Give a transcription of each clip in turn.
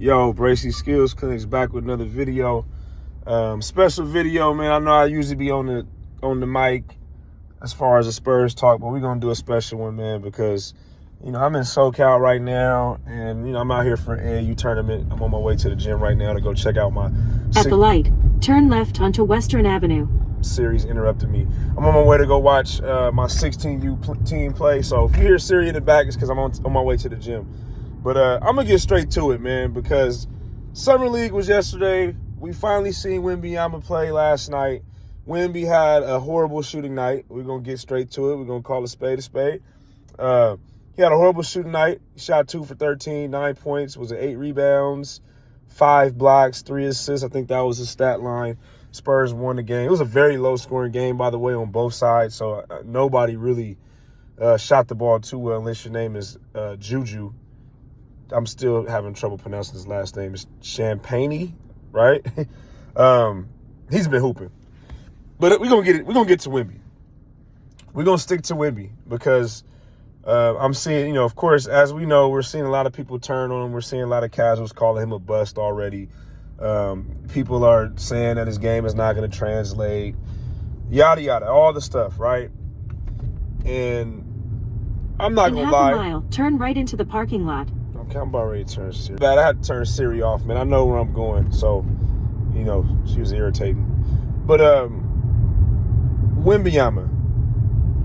Yo, Bracy Skills Clinic's back with another video. Special video, man. I know I usually be on the mic as far as the Spurs talk, but we're gonna do a special one, man, because I'm in SoCal right now, and I'm out here for an AAU tournament. I'm on my way to the gym right now to go check out my At the light, turn left onto Western Avenue. Series interrupted me. I'm on my way to go watch my 16U team play. So if you hear Siri in the back, it's because I'm on my way to the gym. But I'm going to get straight to it, man, because Summer League was yesterday. We finally seen Wembanyama play last night. Wemby had a horrible shooting night. We're going to get straight to it. We're going to call a spade a spade. He had a horrible shooting night. He shot 2 for 13, 9 points, was at 8 rebounds, 5 blocks, 3 assists. I think that was his stat line. Spurs won the game. It was a very low-scoring game, by the way, on both sides. So nobody really shot the ball too well unless your name is Juju. I'm still having trouble pronouncing his last name. It's Champagne, right? He's been hooping. But we're gonna get to Wemby. We're gonna stick to Wemby because I'm seeing, of course, as we know, we're seeing a lot of people turn on him. We're seeing a lot of casuals calling him a bust already. People are saying that his game is not going to translate, yada, yada, all the stuff, right? And I'm not going to lie. In half a mile, turn right into the parking lot. Okay, I'm about ready to turn Siri. Bad, I had to turn Siri off, man. I know where I'm going, so, she was irritating. But Wembanyama,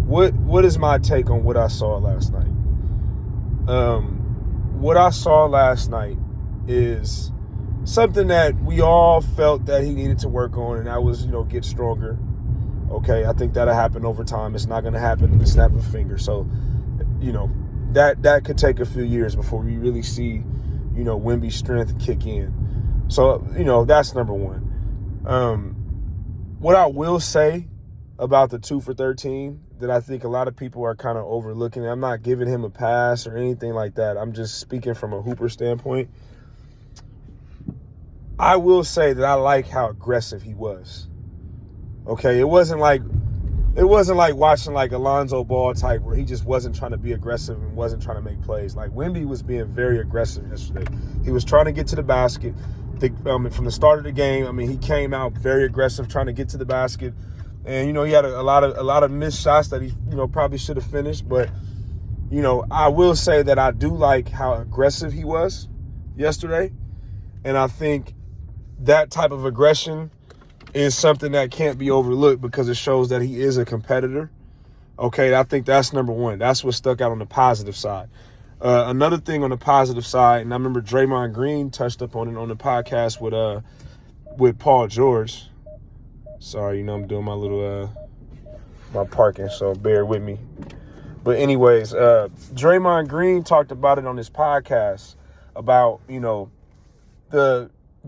what is my take on what I saw last night? What I saw last night is something that we all felt that he needed to work on, and that was, get stronger. Okay, I think that'll happen over time. It's not going to happen in the snap of a finger. So, that could take a few years before we really see, Wemby's strength kick in. So, that's number one. What I will say about the 2 for 13 that I think a lot of people are kind of overlooking, I'm not giving him a pass or anything like that. I'm just speaking from a hooper standpoint. I will say that I like how aggressive he was. Okay, it wasn't like watching like Alonzo Ball type where he just wasn't trying to be aggressive and wasn't trying to make plays. Like Wemby was being very aggressive yesterday. He was trying to get to the basket. From the start of the game, he came out very aggressive, trying to get to the basket, and he had a lot of missed shots that he probably should have finished. But I will say that I do like how aggressive he was yesterday, and I think that type of aggression is something that can't be overlooked because it shows that he is a competitor. Okay, I think that's number one. That's what stuck out on the positive side. Another thing on the positive side, and I remember Draymond Green touched up on it on the podcast with Paul George. Sorry, I'm doing my little my parking, so bear with me. But anyways, Draymond Green talked about it on his podcast about,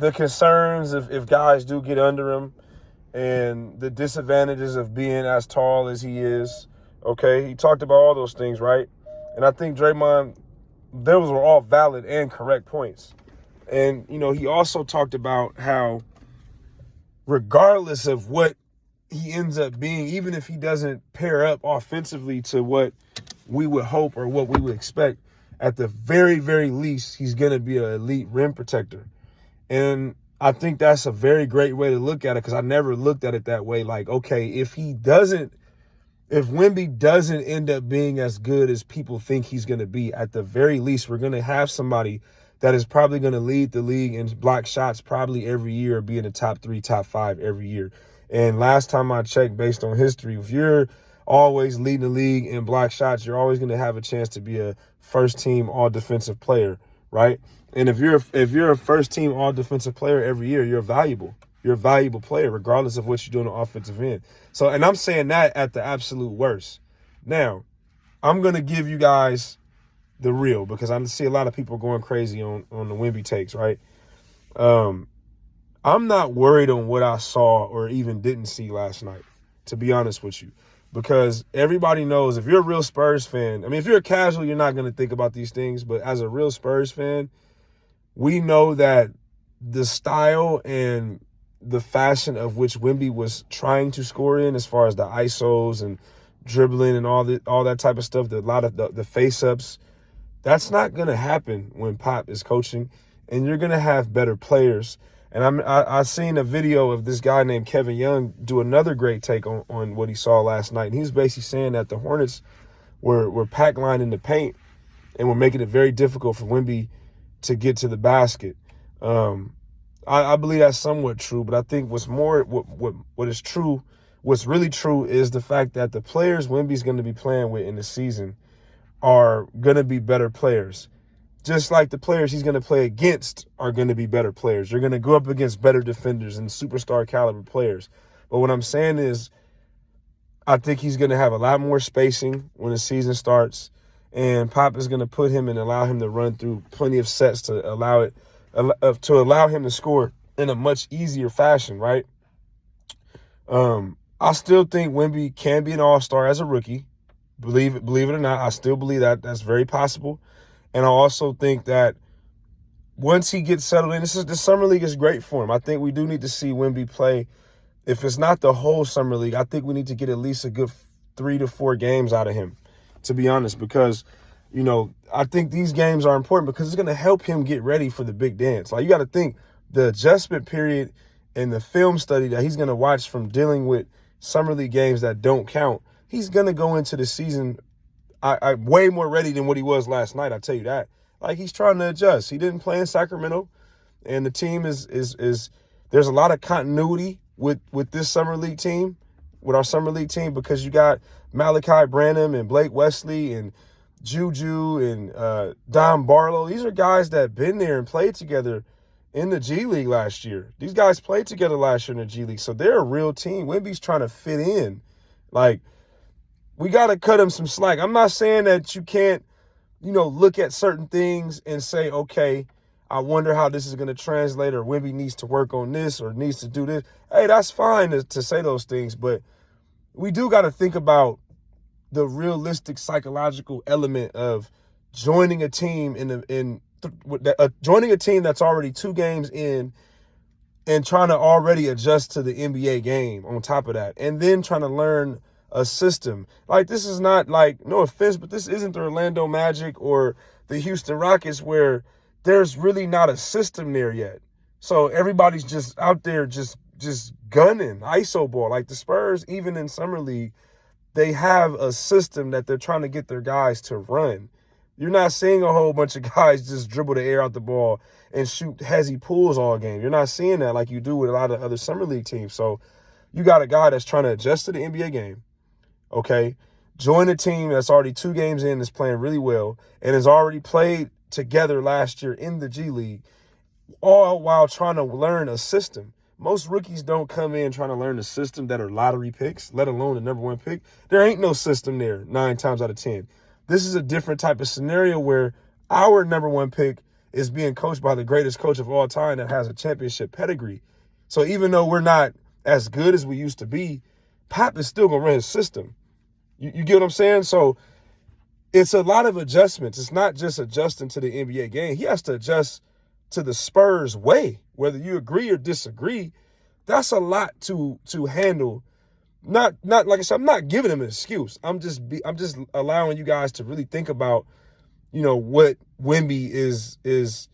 the concerns if guys do get under him and the disadvantages of being as tall as he is. Okay, he talked about all those things, right? And I think Draymond, those were all valid and correct points. And, he also talked about how regardless of what he ends up being, even if he doesn't pair up offensively to what we would hope or what we would expect, at the very, very least, he's going to be an elite rim protector. And I think that's a very great way to look at it because I never looked at it that way. Like, okay, if Wemby doesn't end up being as good as people think he's going to be, at the very least, we're going to have somebody that is probably going to lead the league in block shots probably every year or be in the top 3, top 5 every year. And last time I checked, based on history, if you're always leading the league in block shots, you're always going to have a chance to be a first-team all-defensive player, right? And if you're a first-team all-defensive player every year, you're valuable. You're a valuable player, regardless of what you do on the offensive end. So, and I'm saying that at the absolute worst. Now, I'm going to give you guys the real because I see a lot of people going crazy on the Wemby takes, right? I'm not worried on what I saw or even didn't see last night, to be honest with you. Because everybody knows if you're a real Spurs fan, if you're a casual, you're not going to think about these things. But as a real Spurs fan, we know that the style and the fashion of which Wemby was trying to score in, as far as the ISOs and dribbling and all that type of stuff, a lot of the face-ups, that's not going to happen when Pop is coaching. and you're going to have better players. And I seen a video of this guy named Kevin Young do another great take on what he saw last night. And he was basically saying that the Hornets were pack lining the paint and were making it very difficult for Wemby to get to the basket. I believe that's somewhat true, but I think what's really true is the fact that the players Wemby's going to be playing with in the season are going to be better players. Just like the players he's going to play against are going to be better players. You're going to go up against better defenders and superstar caliber players. But what I'm saying is I think he's going to have a lot more spacing when the season starts, and Pop is going to put him and allow him to run through plenty of sets to allow him to score in a much easier fashion, right? I still think Wemby can be an all-star as a rookie. Believe it or not, I still believe that that's very possible. And I also think that once he gets settled in, the summer league is great for him. I think we do need to see Wemby play. If it's not the whole summer league, I think we need to get at least a good 3 to 4 games out of him, to be honest, because, I think these games are important because it's going to help him get ready for the big dance. Like, you got to think the adjustment period and the film study that he's going to watch from dealing with summer league games that don't count. He's going to go into the season I way more ready than what he was last night. I tell you that. Like, he's trying to adjust. He didn't play in Sacramento, and the team is there's a lot of continuity with this summer league team, with our summer league team, because you got Malachi Branham and Blake Wesley and Juju and Don Barlow. These are guys that been there and played together in the G League last year. These guys played together last year in the G League, so they're a real team. Wemby's trying to fit in. Like, we got to cut him some slack. I'm not saying that you can't, look at certain things and say, okay, I wonder how this is going to translate, or Wemby needs to work on this or needs to do this. Hey, that's fine to say those things, but we do got to think about the realistic psychological element of joining a team joining a team that's already 2 games in and trying to already adjust to the NBA game on top of that, and then trying to learn a system. Like, this is not, like, no offense, but this isn't the Orlando Magic or the Houston Rockets where there's really not a system there yet. So everybody's just out there just gunning ISO ball. Like the Spurs, even in Summer League, they have a system that they're trying to get their guys to run. You're not seeing a whole bunch of guys just dribble the air out the ball and shoot hezzy pulls all game. You're not seeing that like you do with a lot of other Summer League teams. So you got a guy that's trying to adjust to the NBA game. Okay, join a team that's already 2 games in, is playing really well, and has already played together last year in the G League, all while trying to learn a system. Most rookies don't come in trying to learn a system that are lottery picks, let alone the number 1 pick. There ain't no system there 9 times out of 10. This is a different type of scenario where our number 1 pick is being coached by the greatest coach of all time that has a championship pedigree. So even though we're not as good as we used to be, Pop is still going to run his system. You get what I'm saying? So it's a lot of adjustments. It's not just adjusting to the NBA game. He has to adjust to the Spurs way. Whether you agree or disagree, that's a lot to handle. Not like I said, I'm not giving him an excuse. I'm just allowing you guys to really think about, what Wemby is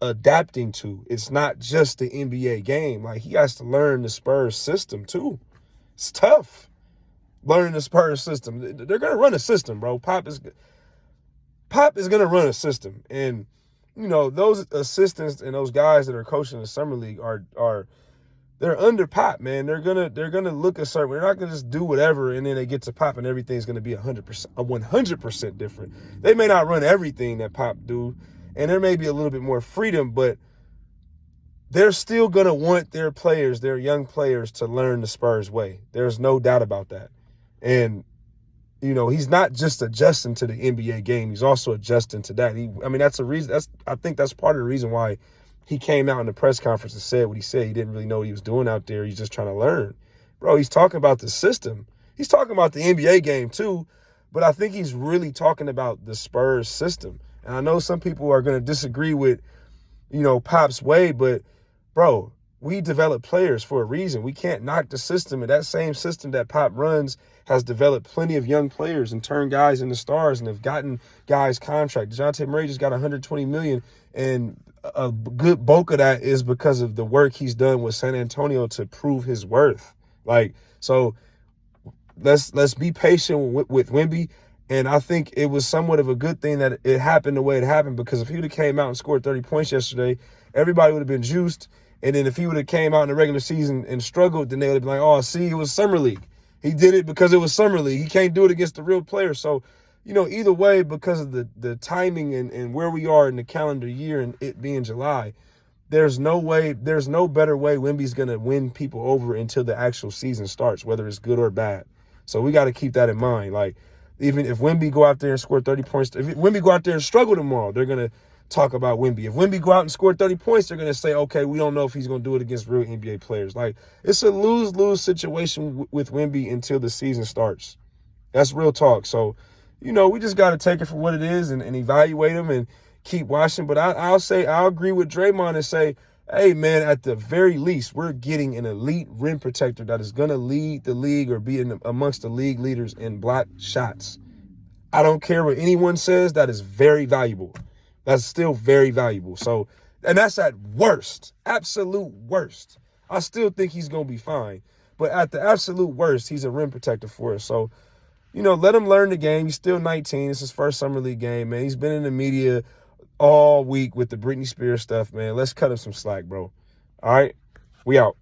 adapting to. It's not just the NBA game. Like, he has to learn the Spurs system too. It's tough learning the Spurs system. They're going to run a system, bro. Pop is going to run a system. And, those assistants and those guys that are coaching the Summer League they're under Pop, man. They're gonna look a certain way. They're not going to just do whatever and then they get to Pop and everything's going to be 100% different. They may not run everything that Pop do, and there may be a little bit more freedom, but they're still going to want their young players, to learn the Spurs way. There's no doubt about that. And, he's not just adjusting to the NBA game. He's also adjusting to that. That's a reason. I think that's part of the reason why he came out in the press conference and said what he said. He didn't really know what he was doing out there. He's just trying to learn. Bro, he's talking about the system. He's talking about the NBA game too, but I think he's really talking about the Spurs system. And I know some people are going to disagree with, Pop's way, but, bro, we develop players for a reason. We can't knock the system. And that same system that Pop runs has developed plenty of young players and turned guys into stars and have gotten guys contracts. DeJounte Murray just got $120 million, and a good bulk of that is because of the work he's done with San Antonio to prove his worth. Like, so let's be patient with Wemby. And I think it was somewhat of a good thing that it happened the way it happened, because if he would have came out and scored 30 points yesterday, everybody would have been juiced. And then if he would have came out in the regular season and struggled, then they would have been like, oh, see, it was Summer League. He did it because it was Summer League. He can't do it against the real players. So, either way, because of the timing and where we are in the calendar year and it being July, there's no better way Wemby's going to win people over until the actual season starts, whether it's good or bad. So we got to keep that in mind. Like, even if Wemby go out there and score 30 points, if Wemby go out there and struggle tomorrow, they're going to talk about Wemby. If Wemby go out and score 30 points, they're going to say, okay, we don't know if he's going to do it against real NBA players. Like, it's a lose-lose situation with Wemby until the season starts. That's real talk. So, we just got to take it for what it is and evaluate him and keep watching. But I'll agree with Draymond and say, hey, man, at the very least, we're getting an elite rim protector that is going to lead the league or be amongst the league leaders in block shots. I don't care what anyone says. That is very valuable. That's still very valuable. So, and that's at worst, absolute worst. I still think he's going to be fine. But at the absolute worst, he's a rim protector for us. So, let him learn the game. He's still 19. It's his first summer league game, man. He's been in the media all week with the Britney Spears stuff, man. Let's cut him some slack, bro. All right? We out.